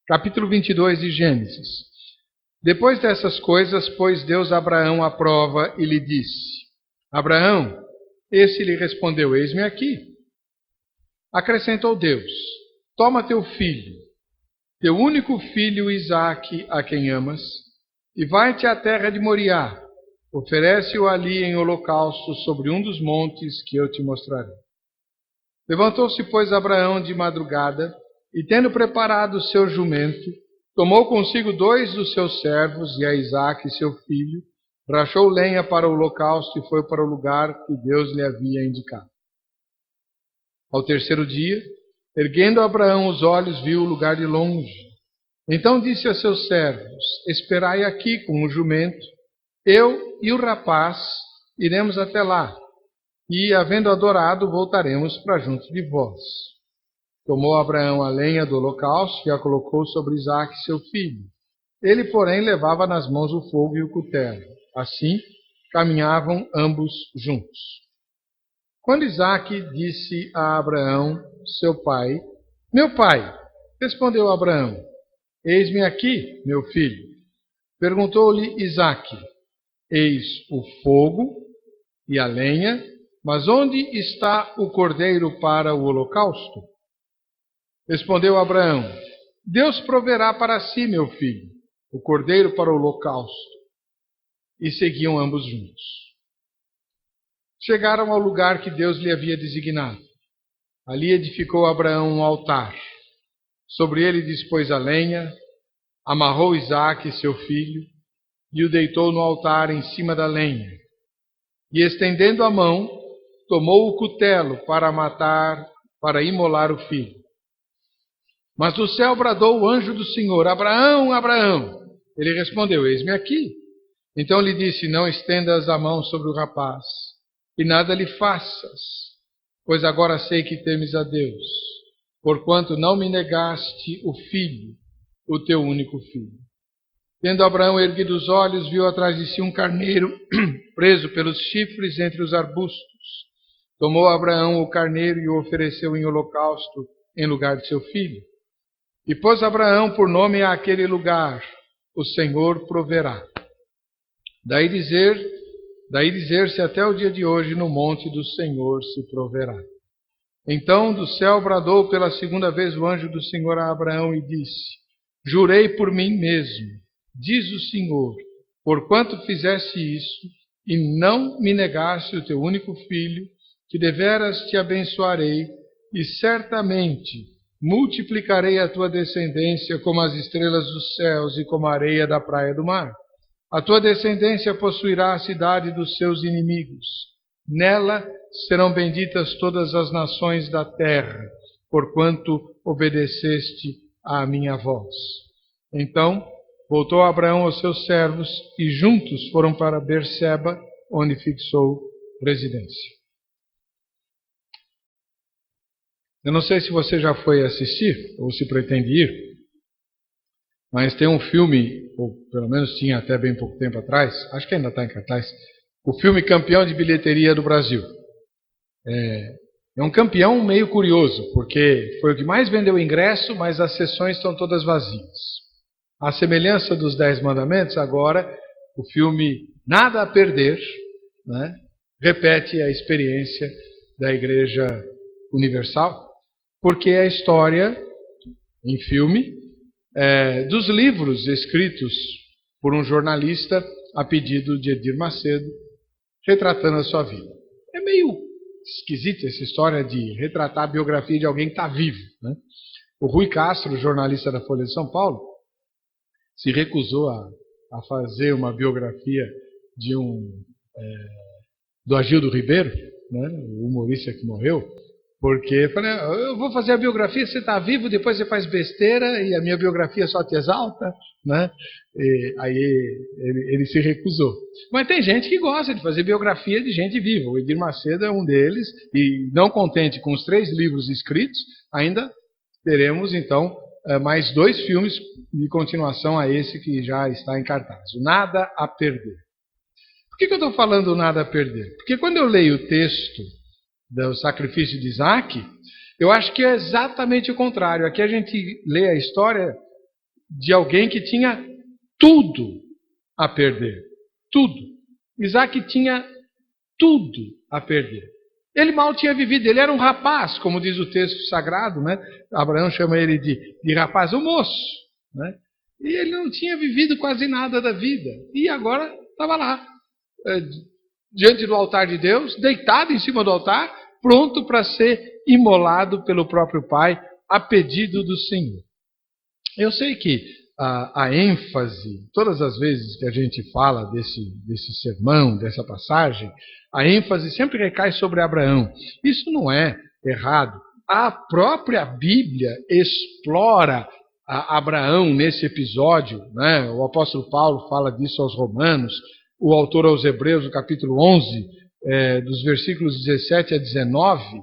Capítulo 22 de Gênesis. Depois dessas coisas, pôs Deus Abraão à prova e lhe disse: Abraão, esse lhe respondeu: Eis-me aqui. Acrescentou Deus: Toma teu filho, teu único filho Isaque, a quem amas, e vai-te à terra de Moriá. Oferece-o ali em holocausto sobre um dos montes que eu te mostrarei. Levantou-se, pois, Abraão de madrugada, e tendo preparado o seu jumento, tomou consigo 2 dos seus servos e a Isaque, seu filho, rachou lenha para o holocausto e foi para o lugar que Deus lhe havia indicado. Ao terceiro dia, erguendo Abraão os olhos, viu o lugar de longe. Então disse a seus servos: Esperai aqui com o jumento, eu e o rapaz iremos até lá, e, havendo adorado, voltaremos para junto de vós. Tomou Abraão a lenha do holocausto e a colocou sobre Isaque, seu filho. Ele, porém, levava nas mãos o fogo e o cutelo. Assim, caminhavam ambos juntos. Quando Isaque disse a Abraão, seu pai: Meu pai, respondeu Abraão: Eis-me aqui, meu filho. Perguntou-lhe Isaque: Eis o fogo e a lenha, mas onde está o cordeiro para o holocausto? Respondeu Abraão: Deus proverá para si, meu filho, o cordeiro para o holocausto. E seguiam ambos juntos. Chegaram ao lugar que Deus lhe havia designado. Ali edificou Abraão um altar. Sobre ele dispôs a lenha, amarrou Isaque, seu filho, e o deitou no altar em cima da lenha. E, estendendo a mão, tomou o cutelo para imolar o filho. Mas do céu bradou o anjo do Senhor: Abraão, Abraão! Ele respondeu: Eis-me aqui. Então lhe disse: Não estendas a mão sobre o rapaz, e nada lhe faças, pois agora sei que temes a Deus, porquanto não me negaste o filho, o teu único filho. Tendo Abraão erguido os olhos, viu atrás de si um carneiro preso pelos chifres entre os arbustos. Tomou Abraão o carneiro e o ofereceu em holocausto em lugar de seu filho. E pôs Abraão por nome àquele lugar: O Senhor proverá. Daí dizer-se até o dia de hoje: No monte do Senhor se proverá. Então do céu bradou pela segunda vez o anjo do Senhor a Abraão e disse: Jurei por mim mesmo, diz o Senhor, porquanto fizeste isso e não me negaste o teu único filho, que deveras te abençoarei, e certamente multiplicarei a tua descendência como as estrelas dos céus e como a areia da praia do mar. A tua descendência possuirá a cidade dos seus inimigos. Nela serão benditas todas as nações da terra, porquanto obedeceste à minha voz. Então voltou Abraão aos seus servos e juntos foram para Berseba, onde fixou residência. Eu não sei se você já foi assistir, ou se pretende ir, mas tem um filme, ou pelo menos tinha até bem pouco tempo atrás, acho que ainda está em cartaz, o filme campeão de bilheteria do Brasil. É um campeão meio curioso, porque foi o que mais vendeu ingresso, mas as sessões estão todas vazias. À semelhança dos 10 Mandamentos, agora o filme Nada a Perder, né, repete a experiência da Igreja Universal, porque é a história, em filme, dos livros escritos por um jornalista a pedido de Edir Macedo, retratando a sua vida. É meio esquisita essa história de retratar a biografia de alguém que está vivo, né? O Rui Castro, jornalista da Folha de São Paulo, se recusou a fazer uma biografia do Agildo Ribeiro, né, o humorista que morreu, porque falei: eu vou fazer a biografia, você está vivo, depois você faz besteira e a minha biografia só te exalta, né? E aí ele se recusou. Mas tem gente que gosta de fazer biografia de gente viva. O Edir Macedo é um deles, e não contente com os 3 livros escritos, ainda teremos então mais 2 filmes de continuação a esse que já está em cartaz. O Nada a Perder. Por que eu estou falando Nada a Perder? Porque quando eu leio o texto do sacrifício de Isaque, eu acho que é exatamente o contrário. Aqui a gente lê a história de alguém que tinha tudo a perder. Tudo. Isaac tinha tudo a perder. Ele mal tinha vivido, ele era um rapaz, como diz o texto sagrado, né? Abraão chama ele de rapaz, um moço, né? E ele não tinha vivido quase nada da vida. E agora estava lá, diante do altar de Deus, deitado em cima do altar, pronto para ser imolado pelo próprio pai, a pedido do Senhor. Eu sei que a ênfase, todas as vezes que a gente fala desse sermão, dessa passagem, a ênfase sempre recai sobre Abraão. Isso não é errado. A própria Bíblia explora Abraão nesse episódio, né? O apóstolo Paulo fala disso aos Romanos, o autor aos Hebreus, no capítulo 11, dos versículos 17 a 19,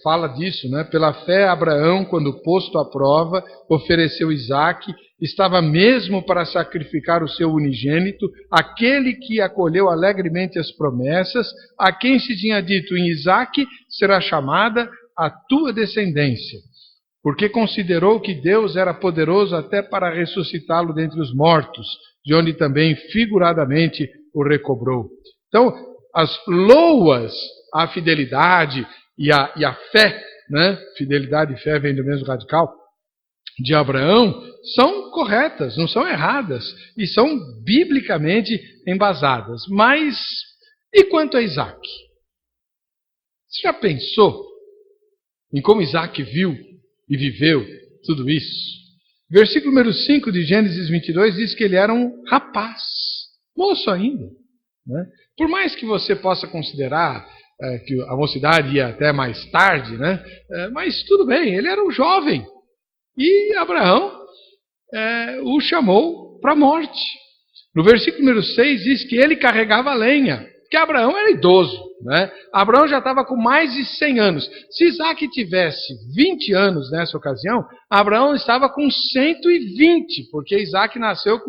fala disso, né? Pela fé, Abraão, quando posto à prova, ofereceu Isaque, estava mesmo para sacrificar o seu unigênito, aquele que acolheu alegremente as promessas, a quem se tinha dito: em Isaque será chamada a tua descendência, porque considerou que Deus era poderoso até para ressuscitá-lo dentre os mortos, de onde também figuradamente o recobrou. Então, as loas à fidelidade e a fé, né? Fidelidade e fé vem do mesmo radical, de Abraão, são corretas, não são erradas, e são biblicamente embasadas. Mas, e quanto a Isaac? Você já pensou em como Isaac viu e viveu tudo isso? Versículo número 5 de Gênesis 22 diz que ele era um rapaz, moço ainda, né? Por mais que você possa considerar que a mocidade ia até mais tarde, né? Mas tudo bem, ele era um jovem. E Abraão o chamou para a morte. No versículo número 6 diz que ele carregava lenha, porque Abraão era idoso, né? Abraão já estava com mais de 100 anos. Se Isaac tivesse 20 anos nessa ocasião, Abraão estava com 120, porque Isaac nasceu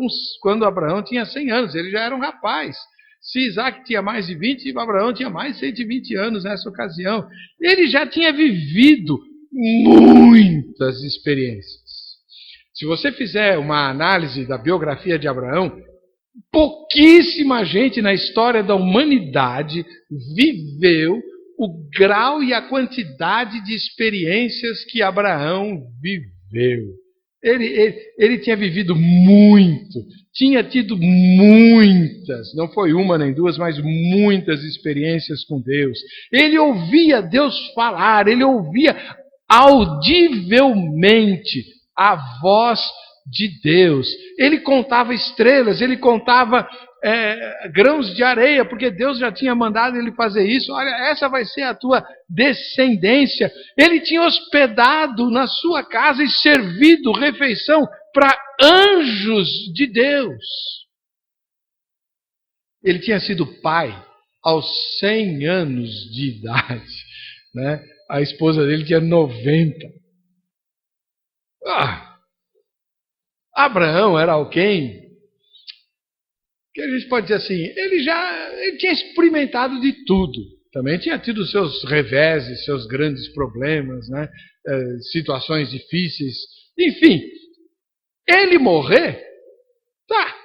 quando Abraão tinha 100 anos, ele já era um rapaz. Se Isaac tinha mais de 20, Abraão tinha mais de 120 anos nessa ocasião. Ele já tinha vivido muitas experiências. Se você fizer uma análise da biografia de Abraão, pouquíssima gente na história da humanidade viveu o grau e a quantidade de experiências que Abraão viveu. Ele tinha vivido muito, tinha tido muitas, não foi uma nem duas, mas muitas experiências com Deus. Ele ouvia Deus falar, ele ouvia audivelmente a voz de Deus. Ele contava estrelas, ele contava grãos de areia, porque Deus já tinha mandado ele fazer isso. Olha, essa vai ser a tua descendência. Ele tinha hospedado na sua casa e servido refeição para anjos de Deus. Ele tinha sido pai aos 100 anos de idade, né? A esposa dele tinha 90. Abraão era alguém que a gente pode dizer assim, ele tinha experimentado de tudo. Também tinha tido seus reveses, seus grandes problemas, né? Situações difíceis. Enfim, ele morrer, tá.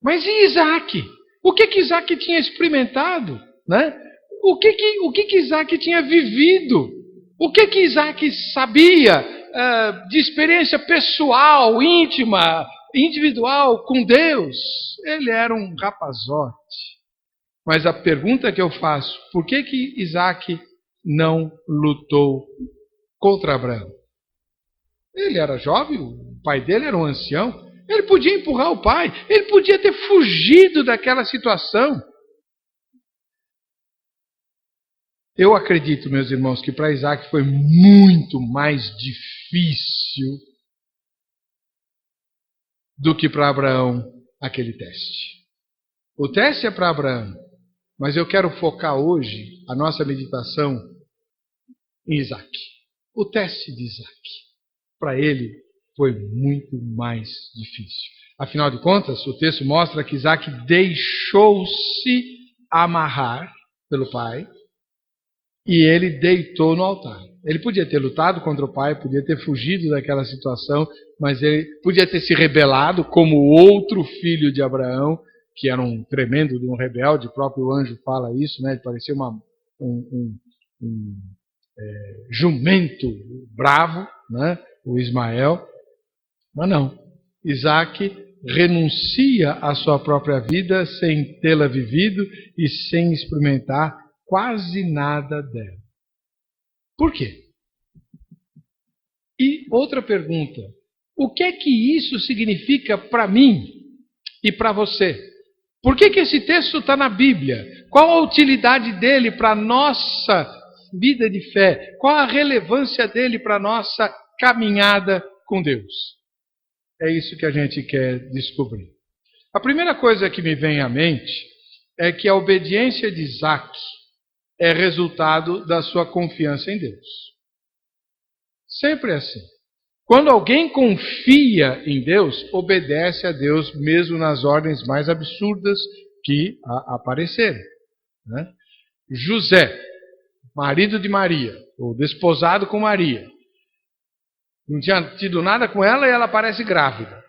Mas e Isaac? O que Isaac tinha experimentado, né? O que Isaac tinha vivido? O que Isaac sabia de experiência pessoal, íntima, individual com Deus? Ele era um rapazote. Mas a pergunta que eu faço, por que Isaac não lutou contra Abraão? Ele era jovem, o pai dele era um ancião, ele podia empurrar o pai, ele podia ter fugido daquela situação. Eu acredito, meus irmãos, que para Isaac foi muito mais difícil do que para Abraão aquele teste. O teste é para Abraão, mas eu quero focar hoje a nossa meditação em Isaac. O teste de Isaac, para ele, foi muito mais difícil. Afinal de contas, o texto mostra que Isaac deixou-se amarrar pelo pai e ele deitou no altar. Ele podia ter lutado contra o pai, podia ter fugido daquela situação, mas ele podia ter se rebelado como outro filho de Abraão, que era um tremendo de um rebelde. O próprio anjo fala isso, né? Ele parecia um jumento bravo, né? O Ismael. Mas não. Isaac renuncia à sua própria vida sem tê-la vivido e sem experimentar quase nada dela. Por quê? E outra pergunta: o que é que isso significa para mim e para você? Por que esse texto está na Bíblia? Qual a utilidade dele para a nossa vida de fé? Qual a relevância dele para a nossa caminhada com Deus? É isso que a gente quer descobrir. A primeira coisa que me vem à mente é que a obediência de Isaac é resultado da sua confiança em Deus. Sempre é assim. Quando alguém confia em Deus, obedece a Deus mesmo nas ordens mais absurdas que aparecerem, né? José, marido de Maria, ou desposado com Maria, não tinha tido nada com ela e ela aparece grávida.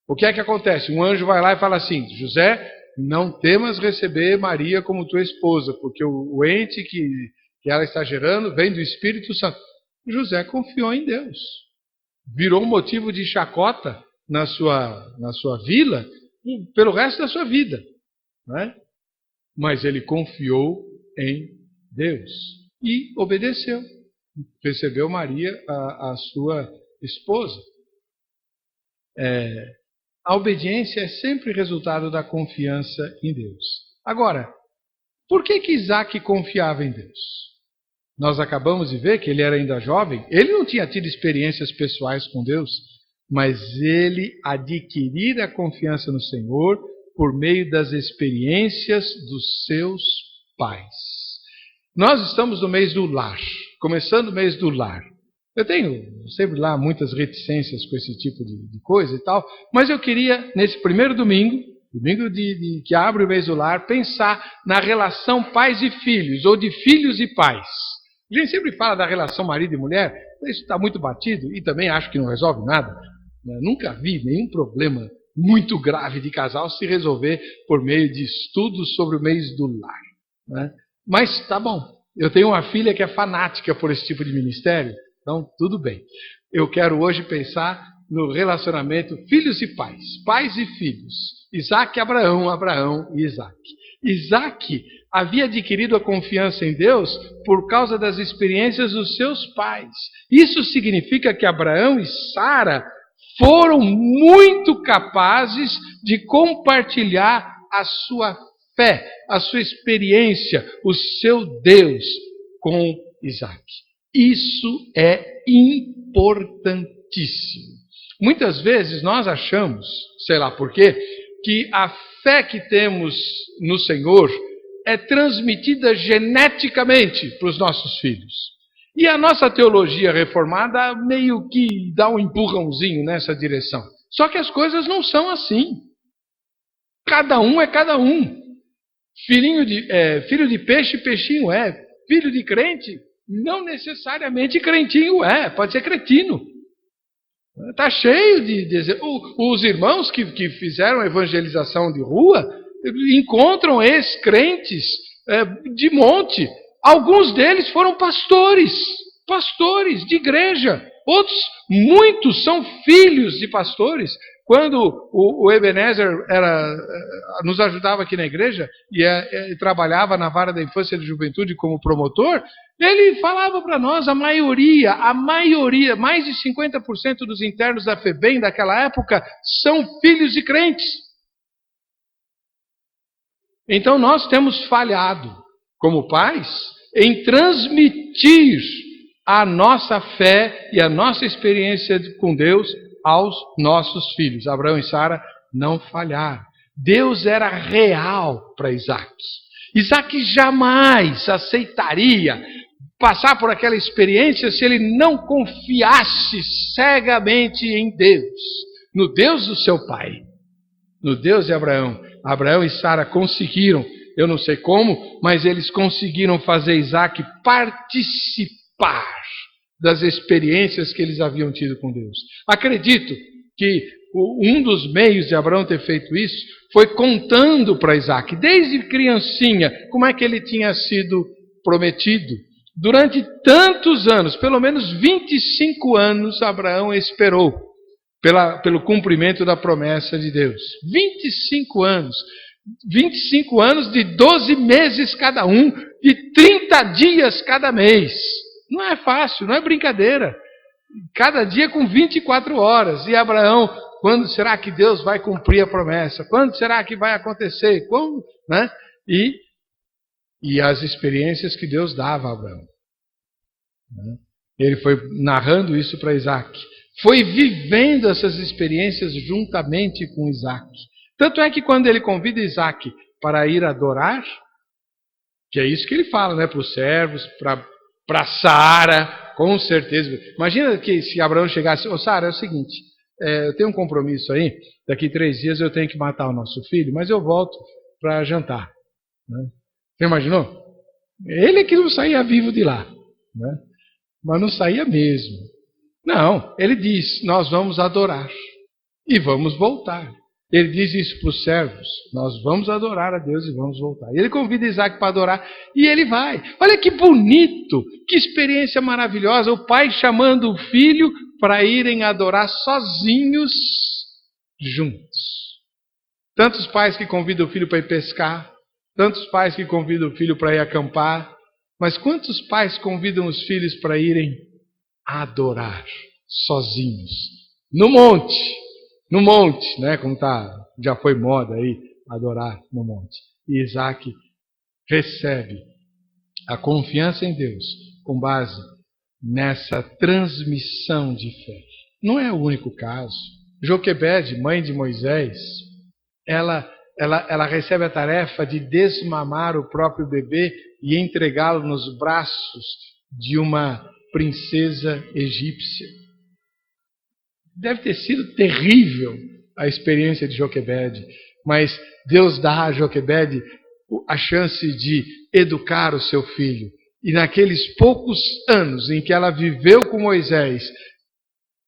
O que é que acontece? Um anjo vai lá e fala assim: José, não temas receber Maria como tua esposa, porque o ente que ela está gerando vem do Espírito Santo. José confiou em Deus. Virou um motivo de chacota na sua vila pelo resto da sua vida, né? Mas ele confiou em Deus e obedeceu. Recebeu Maria, a sua esposa. A obediência é sempre resultado da confiança em Deus. Agora, por que Isaac confiava em Deus? Nós acabamos de ver que ele era ainda jovem. Ele não tinha tido experiências pessoais com Deus, mas ele adquirira a confiança no Senhor por meio das experiências dos seus pais. Nós estamos no mês do lar, começando o mês do lar. Eu tenho sempre lá muitas reticências com esse tipo de coisa e tal, mas eu queria, nesse primeiro domingo que abre o mês do lar, pensar na relação pais e filhos, ou de filhos e pais. A gente sempre fala da relação marido e mulher, isso está muito batido e também acho que não resolve nada. Nunca vi nenhum problema muito grave de casal se resolver por meio de estudos sobre o mês do lar, né? Mas tá bom, eu tenho uma filha que é fanática por esse tipo de ministério, então tudo bem. Eu quero hoje pensar no relacionamento filhos e pais, pais e filhos. Isaac e Abraão, Abraão e Isaac. Isaac havia adquirido a confiança em Deus por causa das experiências dos seus pais. Isso significa que Abraão e Sara foram muito capazes de compartilhar a sua fé, a sua experiência, o seu Deus com Isaac. Isso é importantíssimo. Muitas vezes nós achamos, sei lá por quê, que a fé que temos no Senhor é transmitida geneticamente para os nossos filhos. E a nossa teologia reformada meio que dá um empurrãozinho nessa direção. Só que as coisas não são assim. Cada um é cada um. Filho de peixe, peixinho é. Filho de crente, não necessariamente crentinho é. Pode ser cretino. Está cheio de os irmãos que fizeram evangelização de rua encontram ex-crentes de monte. Alguns deles foram pastores de igreja. Outros, muitos, são filhos de pastores. Quando o Ebenezer nos ajudava aqui na igreja e trabalhava na vara da infância e da juventude como promotor, ele falava para nós, a maioria, mais de 50% dos internos da FEBEM daquela época são filhos de crentes. Então nós temos falhado, como pais, em transmitir a nossa fé e a nossa experiência com Deus aos nossos filhos. Abraão e Sara não falharam. Deus era real para Isaac. Isaac jamais aceitaria passar por aquela experiência se ele não confiasse cegamente em Deus, no Deus do seu pai, no Deus de Abraão. Abraão e Sara conseguiram, eu não sei como, mas eles conseguiram fazer Isaac participar das experiências que eles haviam tido com Deus. Acredito que um dos meios de Abraão ter feito isso foi contando para Isaac, desde criancinha, como é que ele tinha sido prometido. Durante tantos anos, pelo menos 25 anos, Abraão esperou pelo cumprimento da promessa de Deus. 25 anos. 25 anos de 12 meses cada um, de 30 dias cada mês. Não é fácil, não é brincadeira. Cada dia com 24 horas. E Abraão, quando será que Deus vai cumprir a promessa? Quando será que vai acontecer? Como? Né? E as experiências que Deus dava a Abraão. Ele foi narrando isso para Isaac. Foi vivendo essas experiências juntamente com Isaac. Tanto é que quando ele convida Isaac para ir adorar, que é isso que ele fala, né, para os servos, para Sara, com certeza. Imagina que se Abraão chegasse, Sara, é o seguinte, eu tenho um compromisso aí, daqui 3 dias eu tenho que matar o nosso filho, mas eu volto para jantar. Né? Você imaginou? Ele é que não saía vivo de lá, né? Mas não saía mesmo. Não, ele diz, nós vamos adorar e vamos voltar. Ele diz isso para os servos, nós vamos adorar a Deus e vamos voltar. E ele convida Isaac para adorar e ele vai. Olha que bonito, que experiência maravilhosa, o pai chamando o filho para irem adorar sozinhos, juntos. Tantos pais que convidam o filho para ir pescar, tantos pais que convidam o filho para ir acampar, mas quantos pais convidam os filhos para irem adorar sozinhos? No monte, né? Como já foi moda aí, adorar no monte. E Isaac recebe a confiança em Deus com base nessa transmissão de fé. Não é o único caso. Joquebede, mãe de Moisés, ela recebe a tarefa de desmamar o próprio bebê e entregá-lo nos braços de uma princesa egípcia. Deve ter sido terrível a experiência de Joquebede, mas Deus dá a Joquebede a chance de educar o seu filho. E naqueles poucos anos em que ela viveu com Moisés,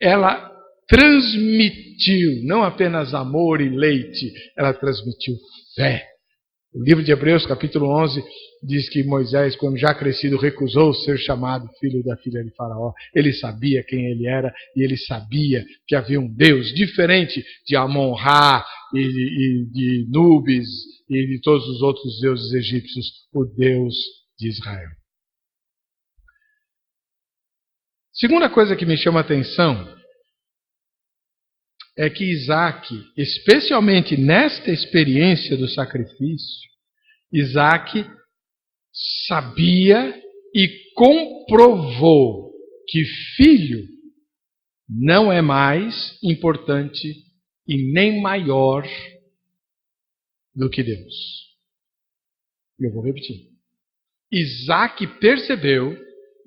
ela transmitiu não apenas amor e leite, ela transmitiu fé. O livro de Hebreus, capítulo 11, diz que Moisés, quando já crescido, recusou ser chamado filho da filha de Faraó. Ele sabia quem ele era e ele sabia que havia um Deus diferente de Amon-Ra e de Nubis e de todos os outros deuses egípcios, o Deus de Israel. Segunda coisa que me chama a atenção é que Isaac, especialmente nesta experiência do sacrifício, Isaac sabia e comprovou que filho não é mais importante e nem maior do que Deus. Eu vou repetir. Isaac percebeu,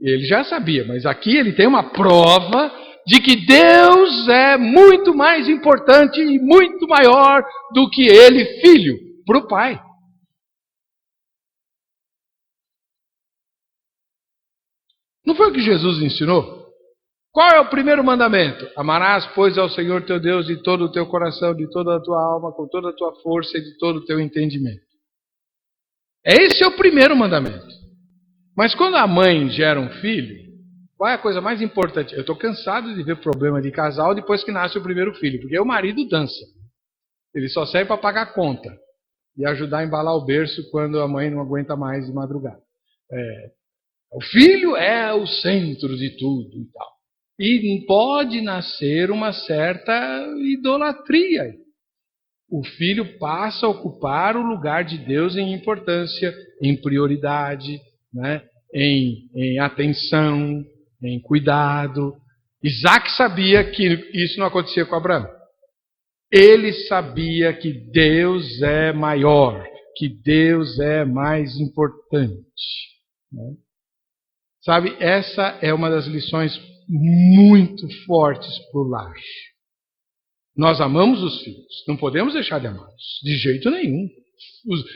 ele já sabia, mas aqui ele tem uma prova de que Deus é muito mais importante e muito maior do que ele, filho, para o pai. Não foi o que Jesus ensinou? Qual é o primeiro mandamento? Amarás, pois, ao Senhor teu Deus de todo o teu coração, de toda a tua alma, com toda a tua força e de todo o teu entendimento. Esse é o primeiro mandamento. Mas quando a mãe gera um filho, qual é a coisa mais importante? Eu estou cansado de ver problema de casal depois que nasce o primeiro filho, porque o marido dança. Ele só serve para pagar conta e ajudar a embalar o berço quando a mãe não aguenta mais de madrugada. O filho é o centro de tudo e tal. E pode nascer uma certa idolatria. O filho passa a ocupar o lugar de Deus em importância, em prioridade, né? em atenção, em cuidado. Isaac sabia que isso não acontecia com Abraão. Ele sabia que Deus é maior, que Deus é mais importante. Né? Sabe, essa é uma das lições muito fortes para o lar. Nós amamos os filhos, não podemos deixar de amá-los, de jeito nenhum.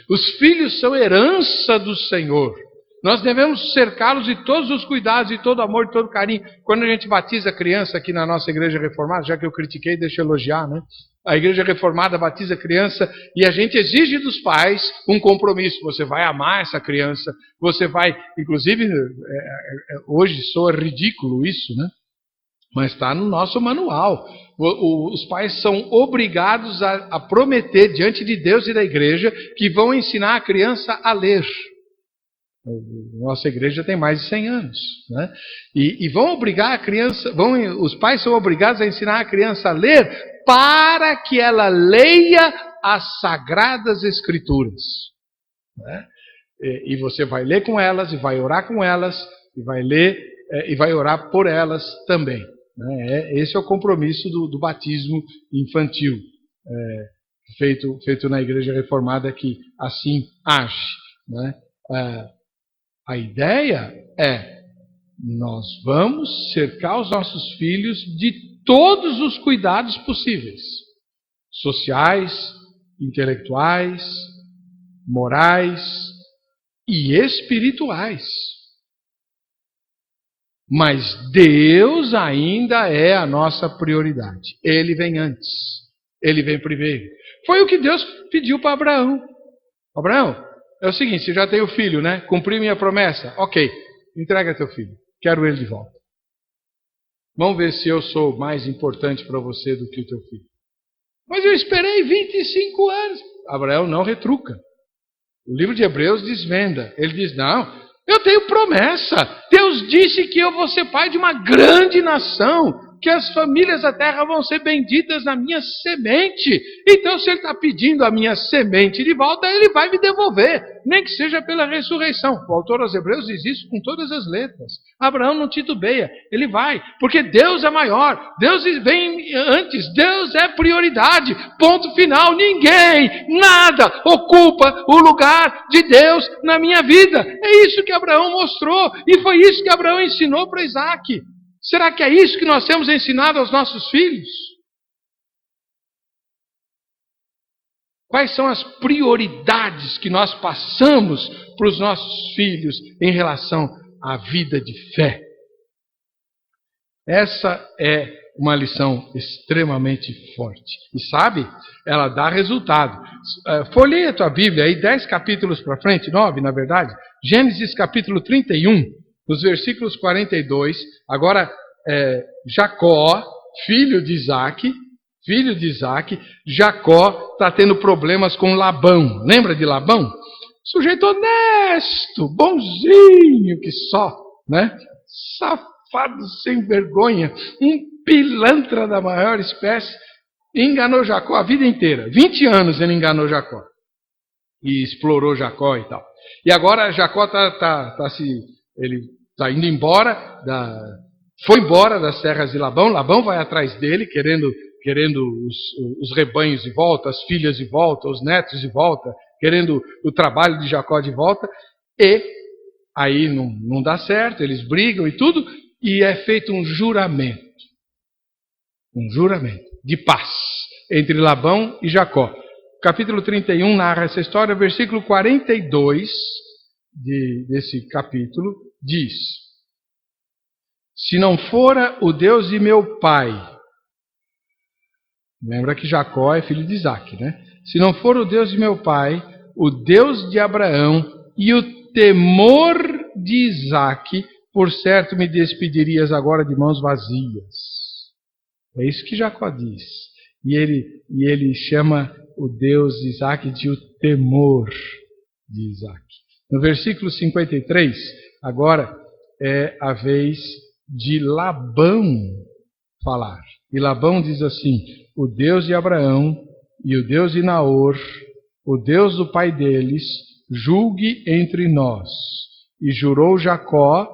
Os filhos são herança do Senhor. Nós devemos cercá-los de todos os cuidados, de todo amor, de todo carinho. Quando a gente batiza a criança aqui na nossa igreja reformada, já que eu critiquei, deixa eu elogiar, né? A igreja reformada batiza a criança e a gente exige dos pais um compromisso. Você vai amar essa criança, você vai, inclusive, hoje soa ridículo isso, né? Mas está no nosso manual. Os pais são obrigados a prometer diante de Deus e da igreja que vão ensinar a criança a ler. Nossa igreja tem mais de 100 anos, né? E vão obrigar a criança, os pais são obrigados a ensinar a criança a ler para que ela leia as Sagradas Escrituras, né? E você vai ler com elas, e vai orar com elas, e vai ler e vai orar por elas também, né? Esse é o compromisso do batismo infantil, feito na igreja reformada que assim age, né? A ideia é, nós vamos cercar os nossos filhos de todos os cuidados possíveis, sociais, intelectuais, morais e espirituais. Mas Deus ainda é a nossa prioridade. Ele vem antes, Ele vem primeiro. Foi o que Deus pediu para Abraão. Abraão, é o seguinte, você já tem o filho, né? Cumpri minha promessa? Ok, entrega teu filho. Quero ele de volta. Vamos ver se eu sou mais importante para você do que o teu filho. Mas eu esperei 25 anos. Abraão não retruca. O livro de Hebreus desvenda. Ele diz, não, eu tenho promessa. Deus disse que eu vou ser pai de uma grande nação, que as famílias da terra vão ser benditas na minha semente. Então, se ele está pedindo a minha semente de volta, ele vai me devolver, nem que seja pela ressurreição. O autor aos Hebreus diz isso com todas as letras. Abraão não titubeia, ele vai, porque Deus é maior, Deus vem antes, Deus é prioridade, ponto final. Ninguém, nada ocupa o lugar de Deus na minha vida. É isso que Abraão mostrou, e foi isso que Abraão ensinou para Isaque. Será que é isso que nós temos ensinado aos nossos filhos? Quais são as prioridades que nós passamos para os nossos filhos em relação à vida de fé? Essa é uma lição extremamente forte. E sabe, ela dá resultado. Folheia a tua Bíblia aí 10 capítulos para frente, 9 na verdade. Gênesis capítulo 31. Nos versículos 42, agora Jacó, filho de Isaque, Jacó está tendo problemas com Labão. Lembra de Labão? Sujeito honesto, bonzinho que só, né? Safado sem vergonha, um pilantra da maior espécie, enganou Jacó a vida inteira. 20 anos ele enganou Jacó e explorou Jacó e tal. E agora Jacó ele está indo embora, foi embora das terras de Labão. Labão vai atrás dele, querendo os rebanhos de volta, as filhas de volta, os netos de volta, querendo o trabalho de Jacó de volta. E aí não dá certo, eles brigam e tudo, e é feito um juramento de paz entre Labão e Jacó. Capítulo 31 narra essa história, versículo 42 desse capítulo diz: se não fora o Deus de meu pai, lembra que Jacó é filho de Isaque, né? Se não for o Deus de meu pai, o Deus de Abraão e o temor de Isaque, por certo me despedirias agora de mãos vazias. É isso que Jacó diz. E ele chama o Deus de Isaque de o temor de Isaque. No versículo 53, agora é a vez de Labão falar. E Labão diz assim: o Deus de Abraão e o Deus de Naor, o Deus do pai deles, julgue entre nós. E jurou Jacó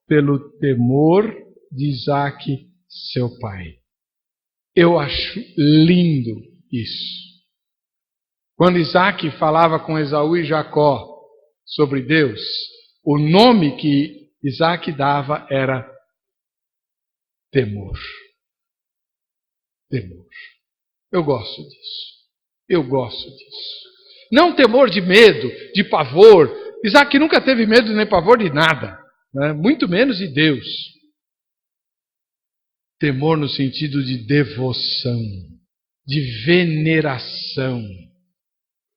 pelo temor de Isaque, seu pai. Eu acho lindo isso. Quando Isaque falava com Esaú e Jacó sobre Deus, o nome que Isaque dava era temor. Temor. Eu gosto disso. Não temor de medo, de pavor, Isaac nunca teve medo nem pavor de nada, né? Muito menos de Deus. Temor no sentido de devoção, de veneração.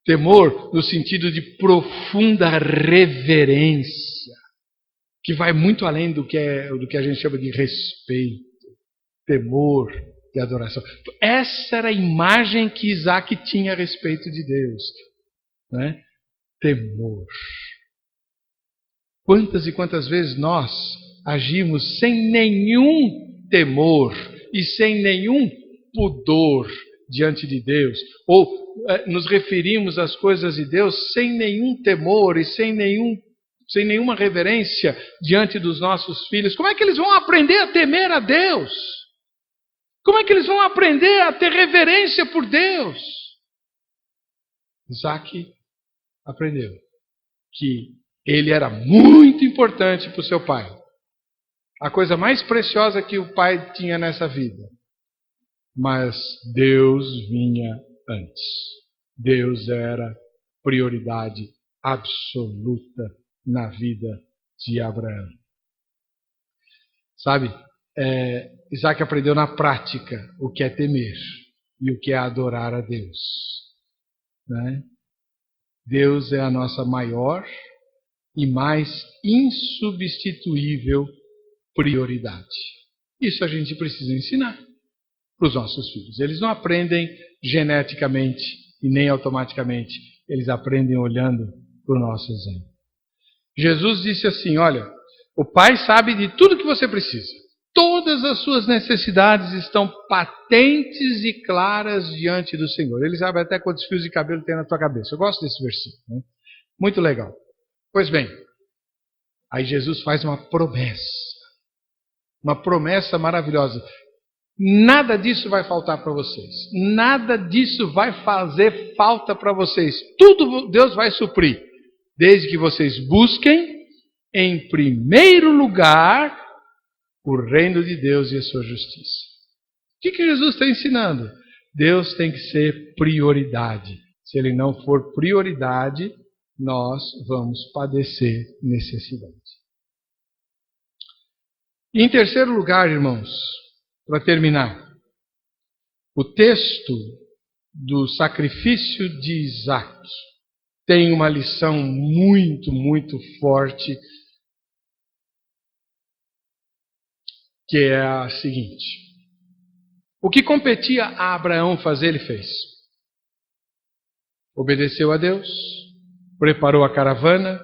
Temor no sentido de profunda reverência, que vai muito além do que a gente chama de respeito. Temor e adoração. Essa era a imagem que Isaac tinha a respeito de Deus, né? Temor. Quantas e quantas vezes nós agimos sem nenhum temor e sem nenhum pudor diante de Deus, ou nos referimos às coisas de Deus sem nenhum temor e sem nenhuma reverência diante dos nossos filhos. Como é que eles vão aprender a temer a Deus? Como é que eles vão aprender a ter reverência por Deus? Isaac aprendeu que ele era muito importante para o seu pai. A coisa mais preciosa que o pai tinha nessa vida. Mas Deus vinha antes. Deus era prioridade absoluta na vida de Abraão. Sabe, Isaac aprendeu na prática o que é temer e o que é adorar a Deus, né? Deus é a nossa maior e mais insubstituível prioridade. Isso a gente precisa ensinar para os nossos filhos. Eles não aprendem geneticamente e nem automaticamente. Eles aprendem olhando para o nosso exemplo. Jesus disse assim, olha, o Pai sabe de tudo que você precisa. Todas as suas necessidades estão patentes e claras diante do Senhor. Ele sabe até quantos fios de cabelo tem na tua cabeça. Eu gosto desse versículo, né? Muito legal. Pois bem, aí Jesus faz uma promessa maravilhosa. Nada disso vai faltar para vocês. Nada disso vai fazer falta para vocês. Tudo Deus vai suprir, desde que vocês busquem em primeiro lugar o reino de Deus e a sua justiça. O que Jesus está ensinando? Deus tem que ser prioridade. Se Ele não for prioridade, nós vamos padecer necessidade. E em terceiro lugar, irmãos, para terminar, o texto do sacrifício de Isaac tem uma lição muito, muito forte, que é a seguinte: o que competia a Abraão fazer, ele fez. Obedeceu a Deus, preparou a caravana,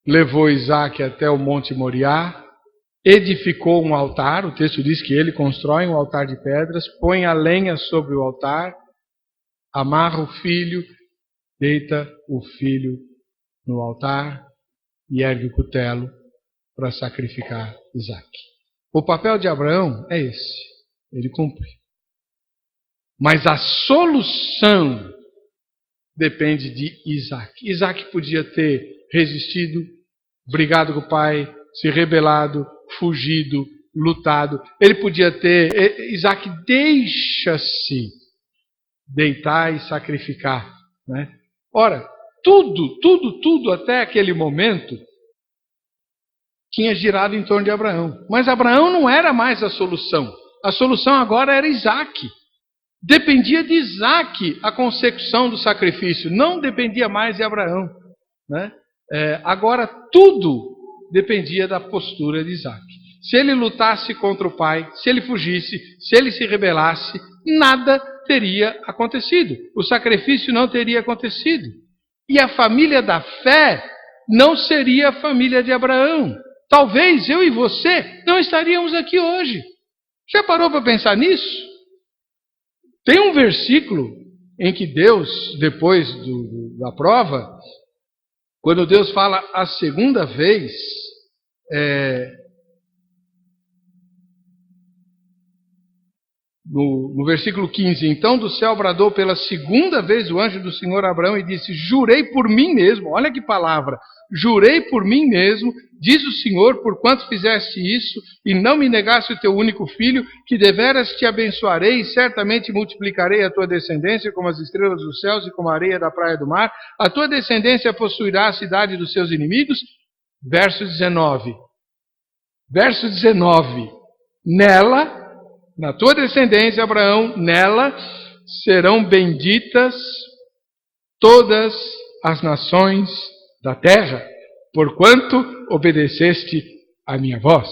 levou Isaac até o Monte Moriá, edificou um altar. O texto diz que ele constrói um altar de pedras, põe a lenha sobre o altar, amarra o filho, deita o filho no altar e ergue o cutelo para sacrificar Isaac. O papel de Abraão é esse, ele cumpre. Mas a solução depende de Isaac. Isaac podia ter resistido, brigado com o pai, se rebelado, fugido, lutado. Ele podia ter... Isaac deixa-se deitar e sacrificar, né? Ora, tudo até aquele momento tinha girado em torno de Abraão. Mas Abraão não era mais a solução. A solução agora era Isaac. Dependia de Isaac a consecução do sacrifício. Não dependia mais de Abraão, né? Agora tudo dependia da postura de Isaac. Se ele lutasse contra o pai, se ele fugisse, se ele se rebelasse, nada teria acontecido. O sacrifício não teria acontecido. E a família da fé não seria a família de Abraão. Talvez eu e você não estaríamos aqui hoje. Já parou para pensar nisso? Tem um versículo em que Deus, depois da prova, quando Deus fala a segunda vez, no versículo 15, então do céu bradou pela segunda vez o anjo do Senhor a Abraão e disse: jurei por mim mesmo, olha que palavra, jurei por mim mesmo diz o Senhor, porquanto fizeste isso, e não me negaste o teu único filho, que deveras te abençoarei, e certamente multiplicarei a tua descendência como as estrelas dos céus e como a areia da praia do mar. A tua descendência possuirá a cidade dos seus inimigos. Verso 19. Verso 19. Nela, na tua descendência, Abraão, nela serão benditas todas as nações da terra, porquanto obedeceste a minha voz.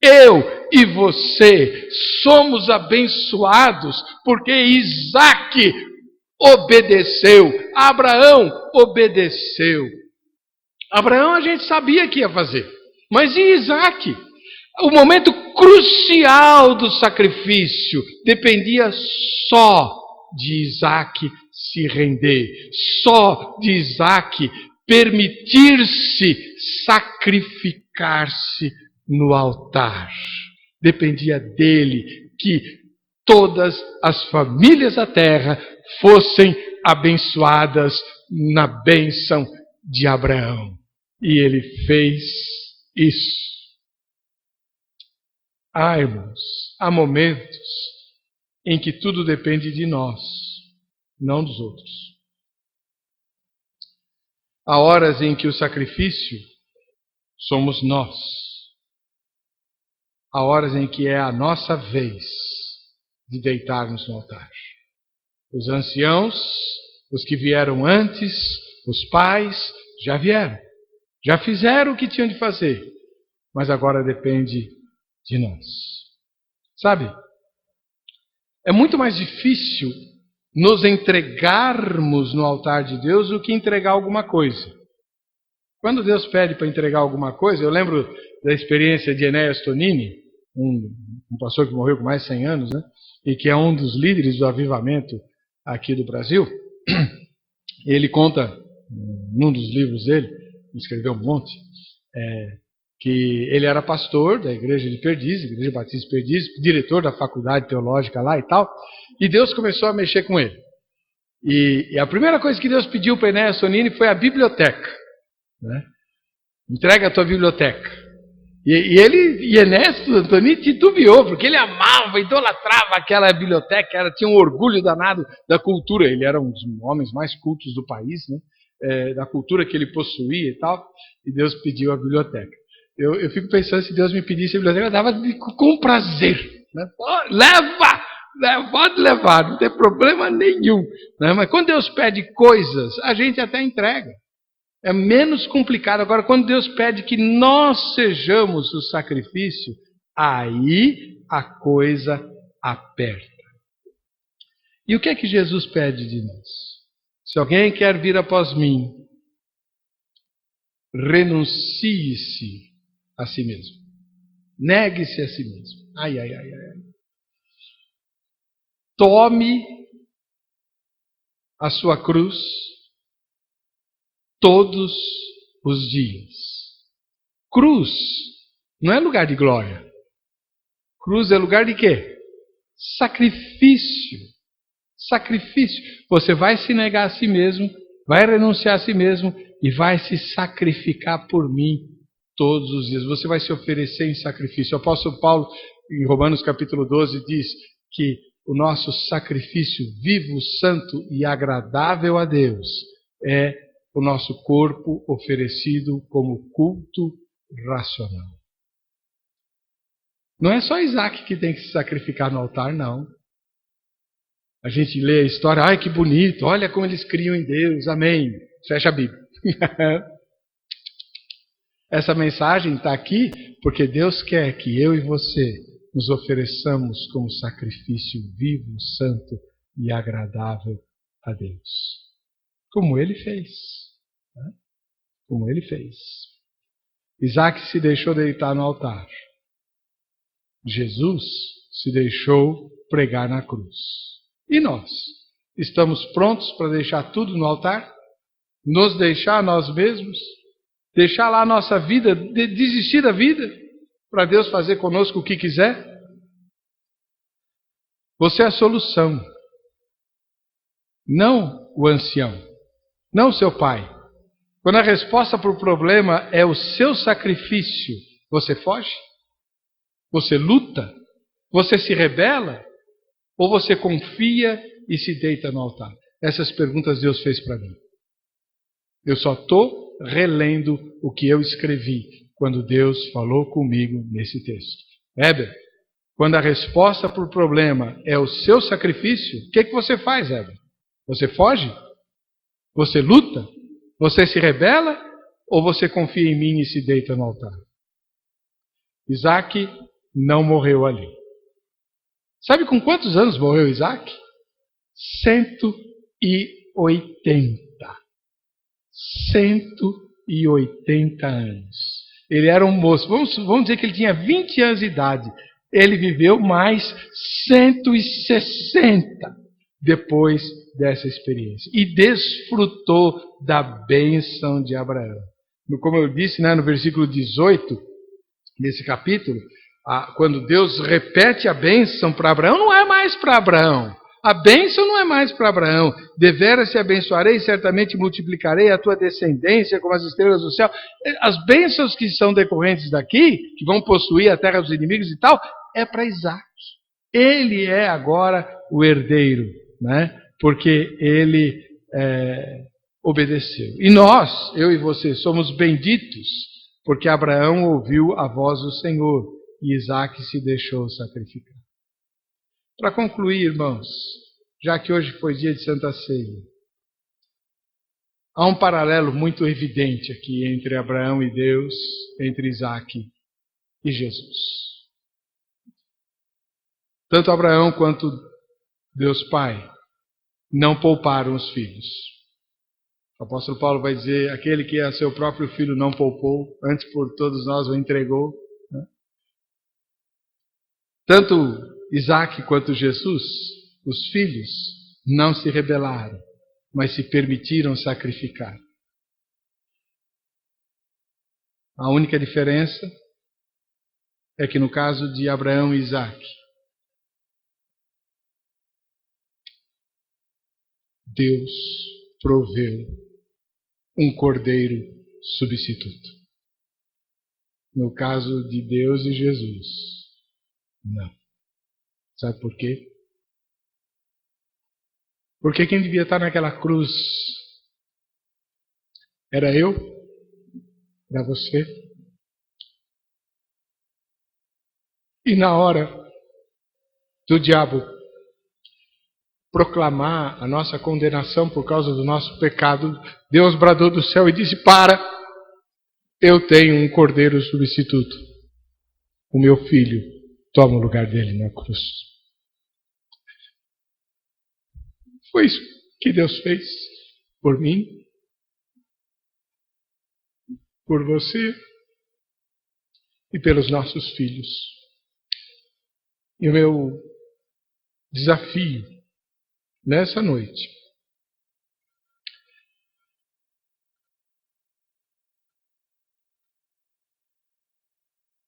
Eu e você somos abençoados porque Isaque obedeceu, Abraão obedeceu. Abraão a gente sabia que ia fazer, mas e Isaque? O momento crucial do sacrifício dependia só de Isaque se render, só de Isaque permitir-se sacrificar-se no altar. Dependia dele que todas as famílias da terra fossem abençoadas na bênção de Abraão. E ele fez isso. Irmãos, há momentos em que tudo depende de nós, não dos outros. Há horas em que o sacrifício somos nós. Há horas em que é a nossa vez de deitarmos no altar. Os anciãos, os que vieram antes, os pais, já vieram. Já fizeram o que tinham de fazer. Mas agora depende de nós. Sabe? É muito mais difícil nos entregarmos no altar de Deus do que entregar alguma coisa. Quando Deus pede para entregar alguma coisa, eu lembro da experiência de Enéas Tonini, um pastor que morreu com mais de 100 anos, né? E que é um dos líderes do avivamento aqui do Brasil. Ele conta, num dos livros dele, escreveu um monte, que ele era pastor da igreja de Perdiz, Igreja Batista de Perdiz, diretor da faculdade teológica lá e tal, e Deus começou a mexer com ele. E a primeira coisa que Deus pediu para Enéas Tonini foi a biblioteca. Né? Entrega a tua biblioteca. E Enéas Tonini titubeou, porque ele amava, idolatrava aquela biblioteca, tinha um orgulho danado da cultura. Ele era um dos homens mais cultos do país, né? Da cultura que ele possuía e tal, e Deus pediu a biblioteca. Eu fico pensando, se Deus me pedisse a biblioteca, eu dava com prazer. Né? Pode levar, não tem problema nenhum. Né? Mas quando Deus pede coisas, a gente até entrega. É menos complicado. Agora, quando Deus pede que nós sejamos o sacrifício, aí a coisa aperta. E o que é que Jesus pede de nós? Se alguém quer vir após mim, renuncie-se a si mesmo. Negue-se a si mesmo. Ai. Tome a sua cruz todos os dias. Cruz não é lugar de glória. Cruz é lugar de quê? Sacrifício. Sacrifício. Você vai se negar a si mesmo, vai renunciar a si mesmo e vai se sacrificar por mim todos os dias. Você vai se oferecer em sacrifício. O apóstolo Paulo, em Romanos capítulo 12, diz que o nosso sacrifício vivo, santo e agradável a Deus é o nosso corpo oferecido como culto racional. Não é só Isaque que tem que se sacrificar no altar, não. A gente lê a história, ai que bonito, olha como eles criam em Deus, amém. Fecha a Bíblia. Essa mensagem está aqui porque Deus quer que eu e você nos ofereçamos como sacrifício vivo, santo e agradável a Deus. Como ele fez. Né? Como ele fez. Isaque se deixou deitar no altar. Jesus se deixou pregar na cruz. E nós? Estamos prontos para deixar tudo no altar? Nos deixar nós mesmos? Deixar lá a nossa vida? Desistir da vida? Para Deus fazer conosco o que quiser? Você é a solução. Não o ancião. Não seu pai. Quando a resposta para o problema é o seu sacrifício, você foge? Você luta? Você se rebela? Ou você confia e se deita no altar? Essas perguntas Deus fez para mim. Eu só estou relendo o que eu escrevi quando Deus falou comigo nesse texto. Heber, quando a resposta para o problema é o seu sacrifício, o que você faz, Heber? Você foge? Você luta? Você se rebela? Ou você confia em mim e se deita no altar? Isaac não morreu ali. Sabe com quantos anos morreu Isaac? 180. 180 anos. Ele era um moço. Vamos dizer que ele tinha 20 anos de idade. Ele viveu mais 160 depois dessa experiência. E desfrutou da bênção de Abraão. Como eu disse, no versículo 18 desse capítulo, quando Deus repete a bênção para Abraão, não é mais para Abraão. A bênção não é mais para Abraão. Deveras te abençoarei, certamente multiplicarei a tua descendência como as estrelas do céu. As bênçãos que são decorrentes daqui, que vão possuir a terra dos inimigos e tal, é para Isaac. Ele é agora o herdeiro, né? Porque ele obedeceu. E nós, eu e você, somos benditos, porque Abraão ouviu a voz do Senhor e Isaac se deixou sacrificar. Para concluir, irmãos, já que hoje foi dia de Santa Ceia, há um paralelo muito evidente aqui entre Abraão e Deus, entre Isaac e Jesus. Tanto Abraão quanto Deus Pai não pouparam os filhos. O apóstolo Paulo vai dizer, aquele que a seu próprio filho não poupou, antes por todos nós o entregou. Né? Tanto Isaac quanto Jesus, os filhos, não se rebelaram, mas se permitiram sacrificar. A única diferença é que no caso de Abraão e Isaac, Deus proveu um cordeiro substituto. No caso de Deus e Jesus, não. Sabe por quê? Porque quem devia estar naquela cruz era eu, era você. E na hora do diabo proclamar a nossa condenação por causa do nosso pecado, Deus bradou do céu e disse, para, eu tenho um cordeiro substituto. O meu filho toma o lugar dele na cruz. Foi isso que Deus fez por mim, por você e pelos nossos filhos. E o meu desafio nessa noite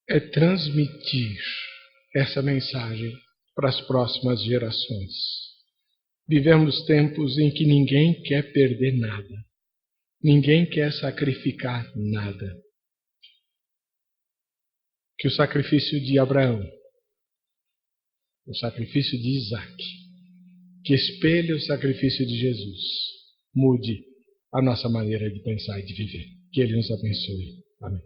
é transmitir essa mensagem para as próximas gerações. Vivemos tempos em que ninguém quer perder nada. Ninguém quer sacrificar nada. Que o sacrifício de Abraão, o sacrifício de Isaac, que espelha o sacrifício de Jesus, mude a nossa maneira de pensar e de viver. Que Ele nos abençoe. Amém.